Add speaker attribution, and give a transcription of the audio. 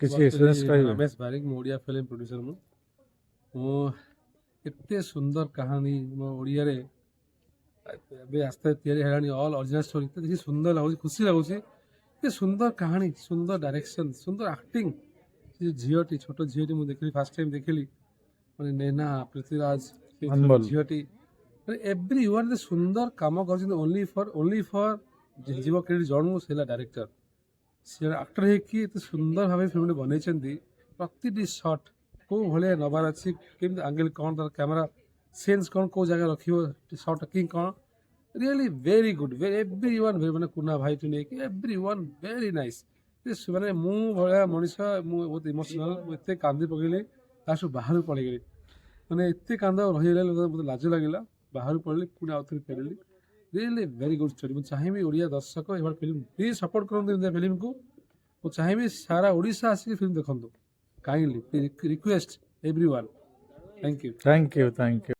Speaker 1: କିଛି ଏକ୍ସପିରିଏନ୍ସ କହିବେ?
Speaker 2: ରମେଶ ବାରିକ, ମୁଁ ଓଡ଼ିଆ ଫିଲ୍ମ ପ୍ରୋଡ୍ୟୁସର। ମୁଁ ଏତେ ସୁନ୍ଦର କାହାଣୀ ମୋ ଓଡ଼ିଆରେ ଏବେ ଆସ୍ତେ ତିଆରି ହେଲାଣି। ଅଲ୍ ଅରିଜିନାଲ ଷ୍ଟୋରି ଏତେ ଦେଖି ସୁନ୍ଦର ଲାଗୁଛି, ଖୁସି ଲାଗୁଛି। ଏତେ ସୁନ୍ଦର କାହାଣୀ, ସୁନ୍ଦର ଡାଇରେକ୍ସନ, ସୁନ୍ଦର ଆକ୍ଟିଂ। ସେ ଝିଅଟି, ଛୋଟ ଝିଅଟି ମୁଁ ଦେଖିଲି, ଫାର୍ଷ୍ଟ ଟାଇମ୍ ଦେଖିଲି, ମାନେ ନୈନା, ପୃଥ୍ୱୀରାଜ, ସେ
Speaker 1: ଅନମୋଲ।
Speaker 2: ଝିଅଟି, ମାନେ ଏଭ୍ରି ୱାନ୍ ସୁନ୍ଦର କାମ କରିଛନ୍ତି। ଓନ୍ଲି ଫର୍ ଯିବ କ୍ରେଡିଟ୍ ଜଣକୁ, ସେ ହେଲା ଡାଇରେକ୍ଟର। ସେ ଆକ୍ଟର ହେଇକି ଏତେ ସୁନ୍ଦର ଭାବେ ଫିଲ୍ମଟି ବନେଇଛନ୍ତି। ପ୍ରତିଟି ସଟ୍ କେଉଁ ଭଳିଆ ନେବାର ଅଛି, କେମିତି ଆଙ୍ଗେଲ କ'ଣ, ତାର କ୍ୟାମେରା ସେନ୍ସ କ'ଣ, କେଉଁ ଜାଗାରେ ରଖିବ, ସଟ୍ ଟେକିଂ କ'ଣ, really very good. Every one, ମାନେ କୁନା ଭାଇଠୁ ନେଇକି ଏଭ୍ରି ୱାନ୍ ଭେରି ନାଇସ୍। ମାନେ ମୁଁ ଭଳିଆ ମଣିଷ, ମୁଁ ବହୁତ ଇମୋସନାଲ, ମୁଁ ଏତେ କାନ୍ଦି ପକେଇଲି, ଲାଷ୍ଟ ବାହାରକୁ ପଳେଇଗଲି। ମାନେ ଏତେ କାନ୍ଦ ରହିଗଲା, ମୋତେ ଲାଜ ଲାଗିଲା, ବାହାରକୁ ପଳେଇଲି, ପୁଣି ଆଉ ଥରେ ଫେରିଲି। Really very good story. ମୁଁ ଚାହିଁବି ଓଡ଼ିଆ ଦର୍ଶକ ଏଭଳି ଫିଲ୍ମ ପ୍ଲିଜ୍ ସପୋର୍ଟ କରନ୍ତୁ ଇଣ୍ଡିଆ ଫିଲ୍ମକୁ। ମୁଁ ଚାହିଁବି ସାରା ଓଡ଼ିଶା ଆସିକି ଫିଲ୍ମ ଦେଖନ୍ତୁ, kindly request every one. Thank you.
Speaker 1: Thank you.